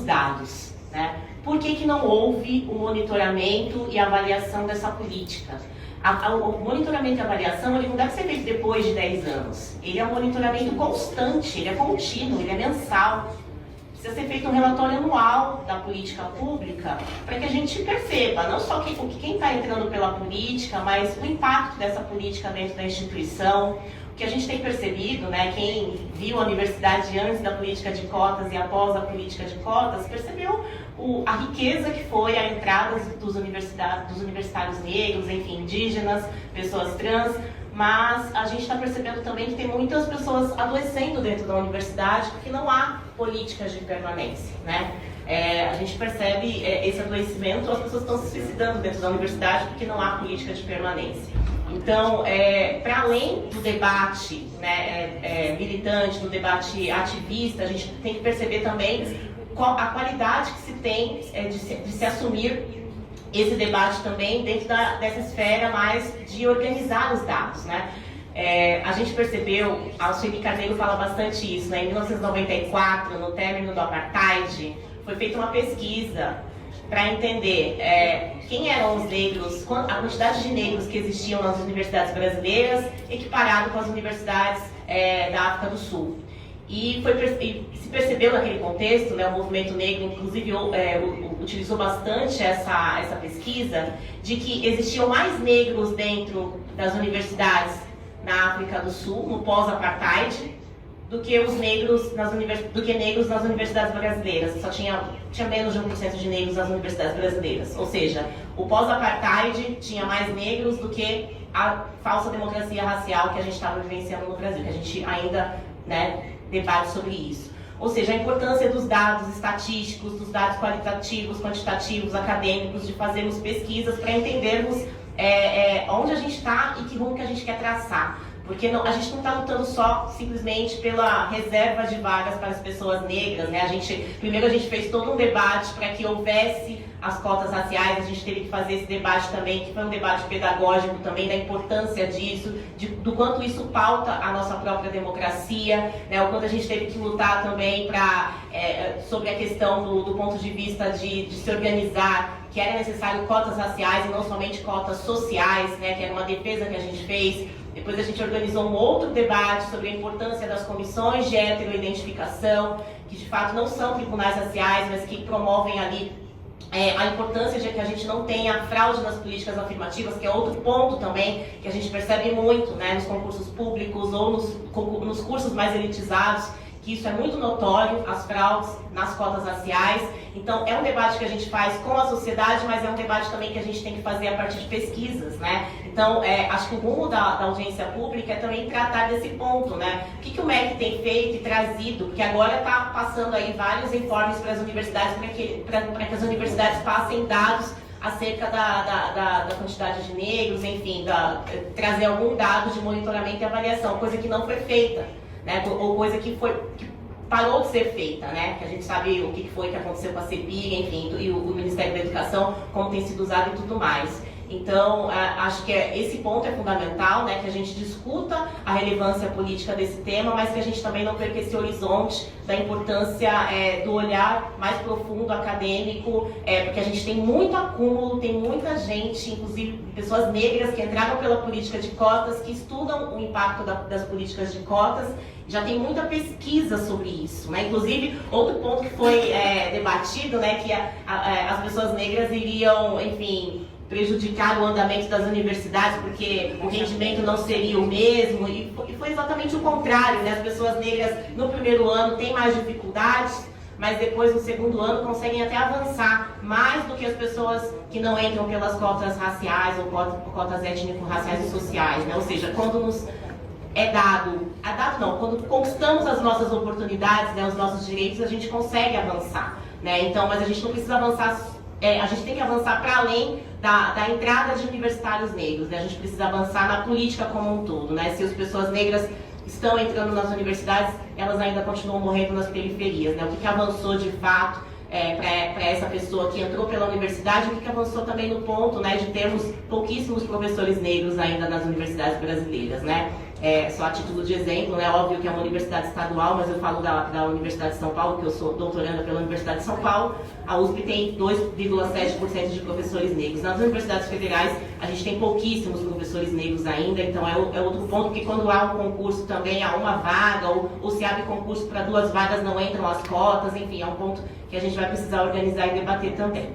dados, né? Por que não houve o monitoramento e avaliação dessa política? O monitoramento e avaliação ele não deve ser feito depois de 10 anos. Ele é um monitoramento constante, ele é contínuo, ele é mensal. Precisa ser feito um relatório anual da política pública para que a gente perceba, não só quem está entrando pela política, mas o impacto dessa política dentro da instituição. O que a gente tem percebido, né, quem viu a universidade antes da política de cotas e após a política de cotas, percebeu a riqueza que foi a entrada dos universitários negros, enfim, indígenas, pessoas trans, mas a gente está percebendo também que tem muitas pessoas adoecendo dentro da universidade porque não há políticas de permanência, né? A gente percebe esse adoecimento, as pessoas estão se suicidando dentro da universidade porque não há política de permanência. Então, para além do debate, né, militante, do debate ativista, a gente tem que perceber também a qualidade que se tem de se assumir esse debate também dentro dessa esfera mais de organizar os dados, né? A gente percebeu, a Sueli Carneiro fala bastante isso, né? Em 1994, no término do Apartheid, foi feita uma pesquisa para entender quem eram os negros, a quantidade de negros que existiam nas universidades brasileiras, equiparado com as universidades da África do Sul. E se percebeu naquele contexto, né, o movimento negro, inclusive, utilizou bastante essa pesquisa, de que existiam mais negros dentro das universidades na África do Sul, no pós-apartheid, do que negros nas universidades brasileiras. Só tinha menos de 1% de negros nas universidades brasileiras. Ou seja, o pós-apartheid tinha mais negros do que a falsa democracia racial que a gente estava vivenciando no Brasil, que a gente ainda, né, debate sobre isso. Ou seja, a importância dos dados estatísticos, dos dados qualitativos, quantitativos, acadêmicos, de fazermos pesquisas para entendermos onde a gente está e que rumo que a gente quer traçar. Porque a gente não está lutando só simplesmente pela reserva de vagas para as pessoas negras, né? Primeiro a gente fez todo um debate para que houvesse as cotas raciais, a gente teve que fazer esse debate também, que foi um debate pedagógico também, da importância disso, do quanto isso pauta a nossa própria democracia, né? O quanto a gente teve que lutar também sobre a questão do ponto de vista de se organizar, que era necessário cotas raciais e não somente cotas sociais, né? Que era uma defesa que a gente fez. Depois a gente organizou um outro debate sobre a importância das comissões de heteroidentificação, que de fato não são tribunais raciais, mas que promovem ali a importância de que a gente não tenha fraude nas políticas afirmativas, que é outro ponto também que a gente percebe muito, né, nos concursos públicos ou nos cursos mais elitizados, que isso é muito notório, as fraudes nas cotas raciais. Então, é um debate que a gente faz com a sociedade, mas é um debate também que a gente tem que fazer a partir de pesquisas, né? Então, acho que o rumo da audiência pública é também tratar desse ponto, né? O que o MEC tem feito e trazido, porque agora está passando aí vários informes para as universidades, para que as universidades passem dados acerca da quantidade de negros, enfim, trazer algum dado de monitoramento e avaliação, coisa que não foi feita, né? Ou coisa que parou de ser feita, né? Que a gente sabe o que foi que aconteceu com a CEPIG, enfim, e o Ministério da Educação, como tem sido usado e tudo mais. Então, acho que esse ponto é fundamental, né, que a gente discuta a relevância política desse tema, mas que a gente também não perca esse horizonte da importância do olhar mais profundo, acadêmico, porque a gente tem muito acúmulo, tem muita gente, inclusive pessoas negras que entraram pela política de cotas, que estudam o impacto das políticas de cotas. Já tem muita pesquisa sobre isso, né? Inclusive, outro ponto que foi debatido, né, que as pessoas negras iriam, enfim, prejudicar o andamento das universidades porque o rendimento não seria o mesmo, e foi exatamente o contrário, né? As pessoas negras no primeiro ano têm mais dificuldades, mas depois no segundo ano conseguem até avançar mais do que as pessoas que não entram pelas cotas raciais ou cotas étnico-raciais e sociais, né? Ou seja, quando nos quando conquistamos as nossas oportunidades, né, os nossos direitos, a gente consegue avançar, né? Então, mas a gente não precisa avançar, a gente tem que avançar para além da entrada de universitários negros, né? A gente precisa avançar na política como um todo, né? Se as pessoas negras estão entrando nas universidades, elas ainda continuam morrendo nas periferias, né? O que avançou de fato para essa pessoa que entrou pela universidade, o que avançou também no ponto, né, de termos pouquíssimos professores negros ainda nas universidades brasileiras, né? só a título de exemplo, né? Óbvio que é uma universidade estadual, mas eu falo da Universidade de São Paulo, que eu sou doutoranda pela Universidade de São Paulo. A USP tem 2,7% de professores negros. Nas universidades federais, a gente tem pouquíssimos professores negros ainda, então é outro ponto, que quando há um concurso também há uma vaga, ou se abre concurso para 2 vagas, não entram as cotas, enfim, é um ponto que a gente vai precisar organizar e debater também.